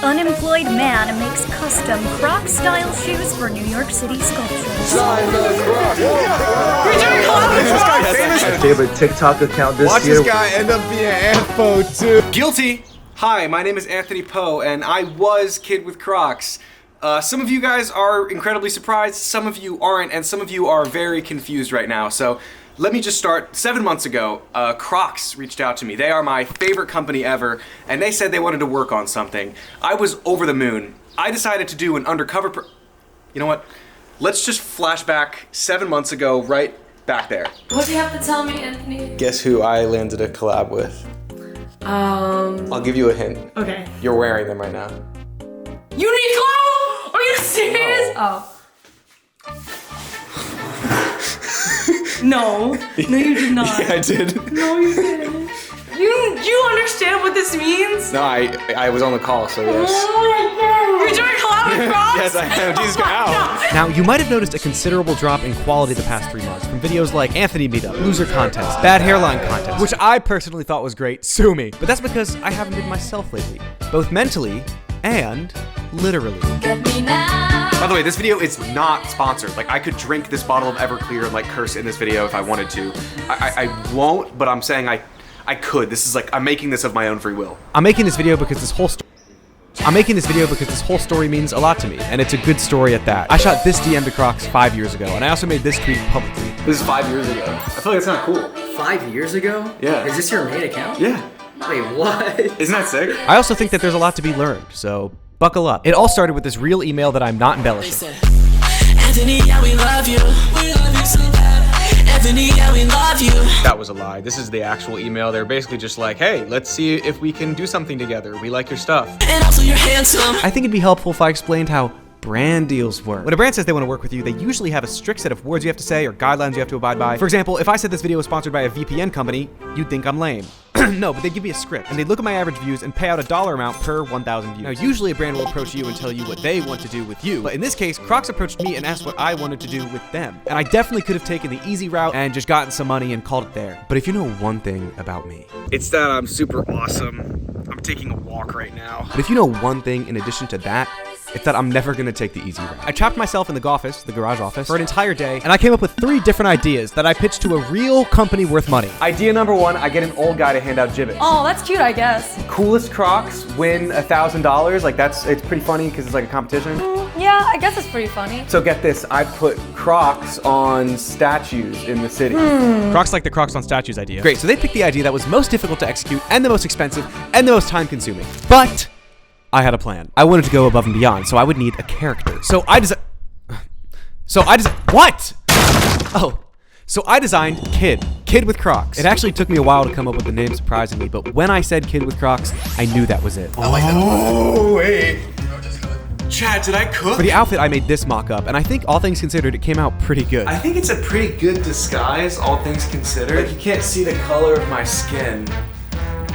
unemployed man makes custom Croc-style shoes for New York City sculptures. My favorite TikTok account this Watch year. Watch this guy end up being Anfo too. Guilty! Hi, my name is Anthony Poe, and I was Kid with Crocs. Some of you guys are incredibly surprised, some of you aren't, and some of you are very confused right now. So let me just start. 7 months ago, Crocs reached out to me. They are my favorite company ever, and they said they wanted to work on something. I was over the moon. I decided to do an undercover You know what? Let's just flash back 7 months ago, right back there. What do you have to tell me, Anthony? Guess who I landed a collab with? I'll give you a hint. Okay. You're wearing them right now. Uniqlo? Are you serious? No. No. No, you did not. Yeah, I did. No, you didn't. You understand what this means? No, I was on the call, so yes. Oh my god. You're doing collab with Crocs? Yes, I am. Jesus, go out. Now, you might have noticed a considerable drop in quality the past 3 months from videos like Anthony Meetup, Loser Contest, Bad Hairline Contest, which I personally thought was great, sue me. But that's because I haven't been myself lately, both mentally and literally. Get me now. By the way, this video is not sponsored. Like, I could drink this bottle of Everclear and like curse in this video if I wanted to. I won't, but I'm saying I could. This is like, I'm making this of my own free will. I'm making this video because this whole story means a lot to me, and it's a good story at that. I shot this DM to Crocs 5 years ago, and I also made this tweet publicly. This is 5 years ago. I feel like it's kind of cool. 5 years ago? Yeah. Is this your main account? Yeah. Wait, what? Isn't that sick? I also think that there's a lot to be learned, so buckle up. It all started with this real email that I'm not embellishing. Anthony, yeah, we love you. We love you so bad. Anthony, yeah, we love you. That was a lie. This is the actual email. They're basically just like, hey, let's see if we can do something together. We like your stuff. And also you're handsome. I think it'd be helpful if I explained how brand deals work. When a brand says they want to work with you, they usually have a strict set of words you have to say or guidelines you have to abide by. For example, if I said this video was sponsored by a VPN company, you'd think I'm lame. No, but they'd give me a script, and they'd look at my average views and pay out a dollar amount per 1,000 views. Now, usually a brand will approach you and tell you what they want to do with you, but in this case, Crocs approached me and asked what I wanted to do with them. And I definitely could have taken the easy route and just gotten some money and called it there. But if you know one thing about me, It's that I'm super awesome. I'm taking a walk right now. but if you know one thing in addition to that, it's that I'm never gonna take the easy route. I trapped myself in the garage office, for an entire day, and I came up with 3 different ideas that I pitched to a real company worth money. Idea number 1, I get an old guy to hand out gibbets. Oh, that's cute, I guess. Coolest Crocs win $1,000. Like it's pretty funny because it's like a competition. Yeah, I guess it's pretty funny. So get this, I put Crocs on statues in the city. Crocs like the Crocs on statues idea. Great, so they picked the idea that was most difficult to execute and the most expensive and the most time consuming. But I had a plan. I wanted to go above and beyond, so I would need a character. So I designed Kid with Crocs. It actually took me a while to come up with the name, surprisingly, but when I said Kid with Crocs, I knew that was it. Oh, wait. Chad, did I cook? For the outfit, I made this mock-up, and I think all things considered, it came out pretty good. I think it's a pretty good disguise, all things considered. Like, you can't see the color of my skin.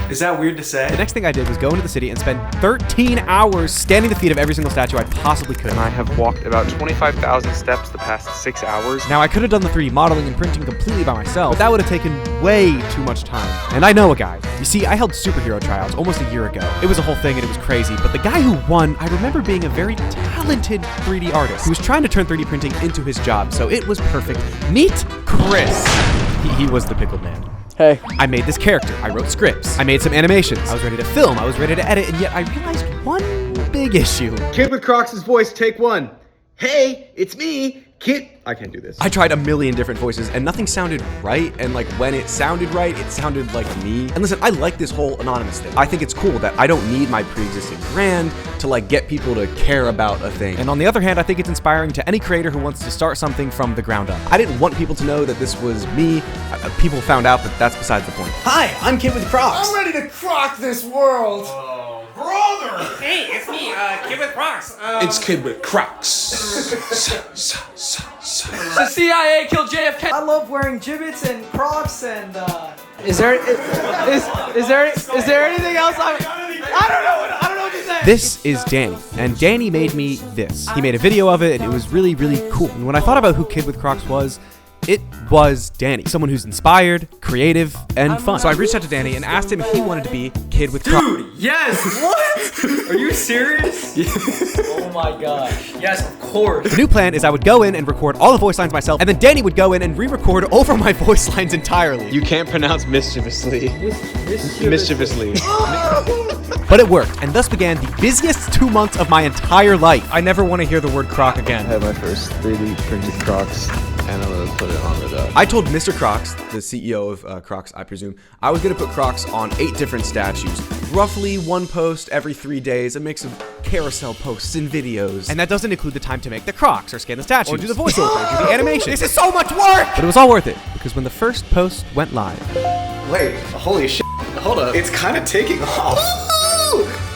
Is that weird to say? The next thing I did was go into the city and spend 13 hours standing at the feet of every single statue I possibly could. And I have walked about 25,000 steps the past 6 hours. Now, I could have done the 3D modeling and printing completely by myself, but that would have taken way too much time. And I know a guy. You see, I held superhero tryouts almost a year ago. It was a whole thing and it was crazy, but the guy who won, I remember being a very talented 3D artist who was trying to turn 3D printing into his job, so it was perfect. Meet Chris. He was the pickled man. Hey. I made this character. I wrote scripts. I made some animations. I was ready to film. I was ready to edit, and yet I realized one big issue. Kid with Crocs' voice, take 1. Hey, it's me, Kid. I can't do this. I tried a million different voices and nothing sounded right, and like when it sounded right, it sounded like me. And listen, I like this whole anonymous thing. I think it's cool that I don't need my pre-existing brand to like get people to care about a thing. And on the other hand, I think it's inspiring to any creator who wants to start something from the ground up. I didn't want people to know that this was me. People found out, but that's besides the point. Hi, I'm Kid with Crocs. I'm ready to croc this world. Brother! Hey, it's me, Kid with Crocs. It's Kid with Crocs. The CIA killed JFK. I love wearing gibbets and Crocs and Is there anything else? I don't know what to say. This is Danny, and Danny made me this. He made a video of it, and it was really, really cool. And when I thought about who Kid with Crocs was, It was Danny, someone who's inspired, creative, and fun. So I reached out to Danny and asked him if he wanted to be Kid with Crocs. Dude, yes! What? Are you serious? Oh my gosh. Yes, of course. The new plan is I would go in and record all the voice lines myself, and then Danny would go in and re-record over my voice lines entirely. You can't pronounce mischievously. Mischievously. But it worked, and thus began the busiest 2 months of my entire life. I never want to hear the word croc again. I had my first 3D printed Crocs, and I'm gonna put it on the duck. I told Mr. Crocs, the CEO of Crocs, I presume, I was gonna put Crocs on 8 different statues. Roughly 1 post every 3 days, a mix of carousel posts and videos. And that doesn't include the time to make the Crocs, or scan the statues, or do the voiceover, or do the animation. This is so much work! But it was all worth it, because when the first post went live. Wait, holy shit. Hold up. It's kind of taking off.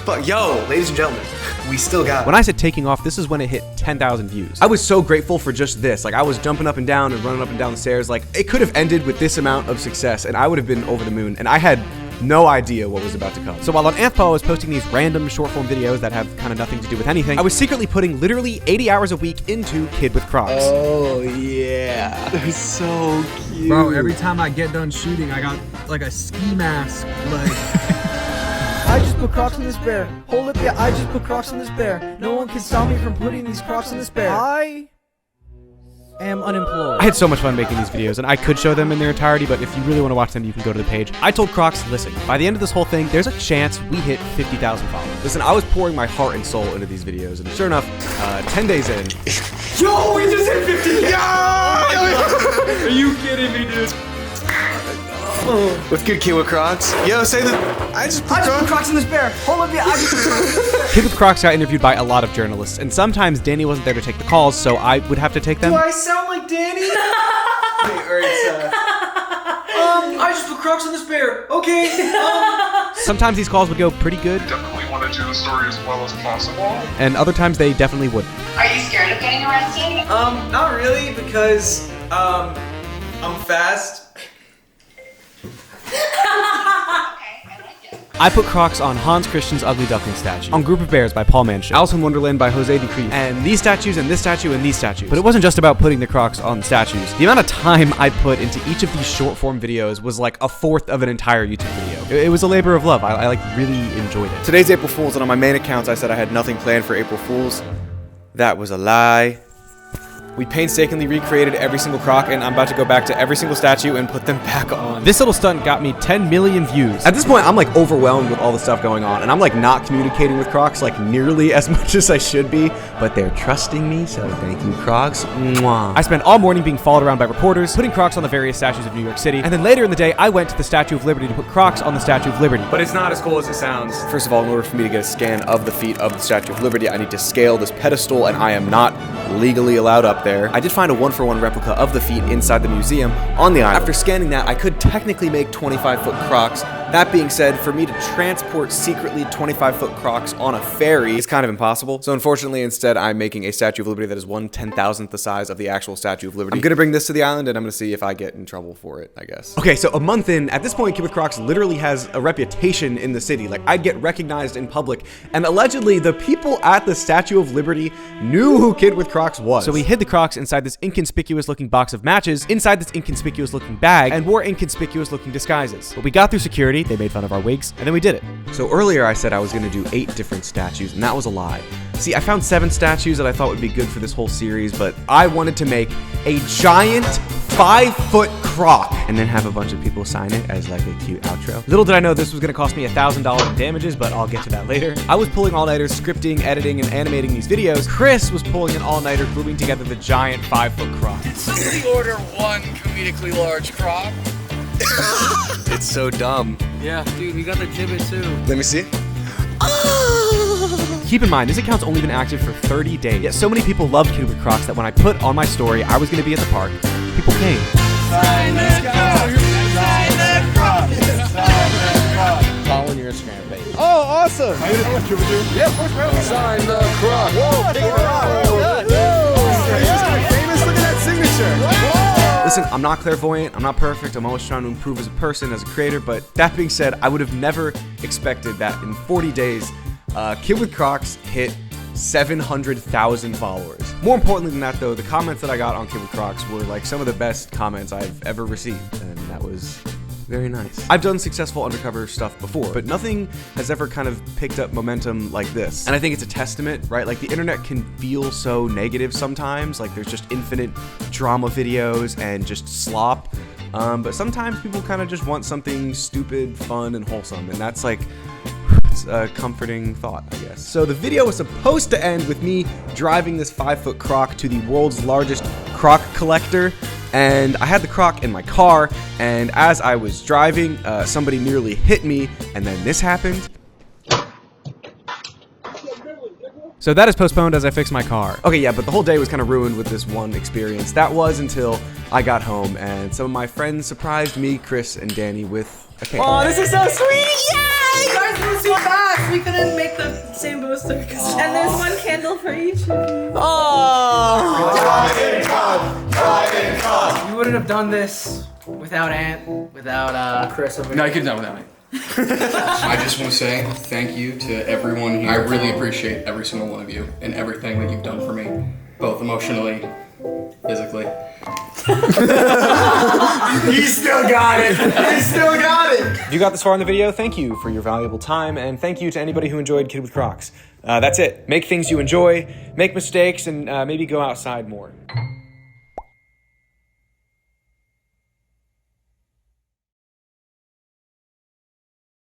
But yo, ladies and gentlemen, we still got it. When I said taking off, this is when it hit 10,000 views. I was so grateful for just this. Like, I was jumping up and down and running up and down the stairs. Like, it could have ended with this amount of success, and I would have been over the moon. And I had no idea what was about to come. So while on Anthpo, I was posting these random short-form videos that have kind of nothing to do with anything, I was secretly putting literally 80 hours a week into Kid with Crocs. Oh, yeah. They're so cute. Bro, every time I get done shooting, I got like a ski mask. Like, I just put Crocs on this bear. Hold up, yeah, I just put Crocs on this bear. No one can stop me from putting these Crocs on this bear. I am unemployed. I had so much fun making these videos, and I could show them in their entirety, but if you really want to watch them, you can go to the page. I told Crocs, listen, by the end of this whole thing, there's a chance we hit 50,000 followers. Listen, I was pouring my heart and soul into these videos, and sure enough, 10 days in. Yo, we just hit 50! Yeah! Are you kidding me, dude? What's good, Kid with Crocs? Yo, say that. I just put Crocs on this bear. Hold up, yeah, I just put Crocs on this bear. Kid with Crocs got interviewed by a lot of journalists, and sometimes Danny wasn't there to take the calls, so I would have to take them. Do I sound like Danny? I just put Crocs on this bear. Okay. Sometimes these calls would go pretty good. Definitely want to do the story as well as possible. And other times they definitely wouldn't. Are you scared of getting arrested? Not really, because, I'm fast. I put Crocs on Hans Christian's Ugly Duckling statue, on Group of Bears by Paul Manship, Alice in Wonderland by Jose Ducree, and these statues and this statue and these statues. But it wasn't just about putting the Crocs on the statues. The amount of time I put into each of these short form videos was like 1/4 of an entire YouTube video. It was a labor of love. I like really enjoyed it. Today's April Fool's, and on my main accounts I said I had nothing planned for April Fool's. That was a lie. We painstakingly recreated every single Croc, and I'm about to go back to every single statue and put them back on. This little stunt got me 10 million views. At this point, I'm like overwhelmed with all the stuff going on, and I'm like not communicating with Crocs like nearly as much as I should be, but they're trusting me, so thank you, Crocs. Mwah. I spent all morning being followed around by reporters, putting Crocs on the various statues of New York City, and then later in the day, I went to the Statue of Liberty to put Crocs on the Statue of Liberty. But it's not as cool as it sounds. First of all, in order for me to get a scan of the feet of the Statue of Liberty, I need to scale this pedestal, and I am not legally allowed up there. I did find a 1-for-1 replica of the feet inside the museum on the island. After scanning that, I could technically make 25-foot Crocs. That being said, for me to transport secretly 25-foot Crocs on a ferry is kind of impossible. So unfortunately, instead, I'm making a Statue of Liberty that is 1/10,000th the size of the actual Statue of Liberty. I'm gonna bring this to the island, and I'm gonna see if I get in trouble for it, I guess. Okay, so a month in, at this point, Kid with Crocs literally has a reputation in the city. Like, I'd get recognized in public, and allegedly, the people at the Statue of Liberty knew who Kid with Crocs was. So we hid the Crocs inside this inconspicuous looking box of matches, inside this inconspicuous looking bag, and wore inconspicuous looking disguises. But we got through security, they made fun of our wigs, and then we did it. So earlier I said I was gonna do 8 different statues, and that was a lie. See, I found 7 statues that I thought would be good for this whole series, but I wanted to make a giant 5-foot Croc and then have a bunch of people sign it as like a cute outro. Little did I know this was gonna cost me $1,000 in damages, but I'll get to that later. I was pulling all-nighters, scripting, editing, and animating these videos. Chris was pulling an all-nighter, gluing together the giant 5-foot Croc. Somebody order 1 comedically large Croc. It's so dumb. Yeah, dude, we got the gibbet too. Let me see. Keep in mind, this account's only been active for 30 days. Yet so many people loved Kid with Crocs that when I put on my story I was gonna be at the park, people came. Sign that Croc! Following your Instagram page. Oh, awesome! Yeah, of course, bro. Sign the Croc! Whoa, take it off! Famous, look at that signature! Listen, I'm not clairvoyant, I'm not perfect, I'm always trying to improve as a person, as a creator, but that being said, I would have never expected that in 40 days, Kid with Crocs hit 700,000 followers. More importantly than that though, the comments that I got on Kid With Crocs were like some of the best comments I've ever received, and that was very nice. I've done successful undercover stuff before, but nothing has ever kind of picked up momentum like this. And I think it's a testament, right? Like the internet can feel so negative sometimes, like there's just infinite drama videos and just slop. But sometimes people kind of just want something stupid, fun, and wholesome, and that's like, it's a comforting thought, I guess. So the video was supposed to end with me driving this 5-foot croc to the world's largest croc collector, and I had the croc in my car, and as I was driving, somebody nearly hit me, and then this happened. So that is postponed as I fix my car. Okay, yeah, but the whole day was kind of ruined with this one experience. That was until I got home, and some of my friends surprised me, Chris, and Danny with a cake. Oh, this is so sweet! Yay! You guys moved so fast. We couldn't make the same booster. And there's one candle for each of you. Oh! We wouldn't have done this without Ant, without Chris over here. No, you could have done it without me. I just want to say thank you to everyone here. I really appreciate every single one of you and everything that you've done for me, both emotionally, physically. He still got it. He still got it. If you got this far in the video, thank you for your valuable time, and thank you to anybody who enjoyed Kid With Crocs. That's it. Make things you enjoy, make mistakes, and maybe go outside more.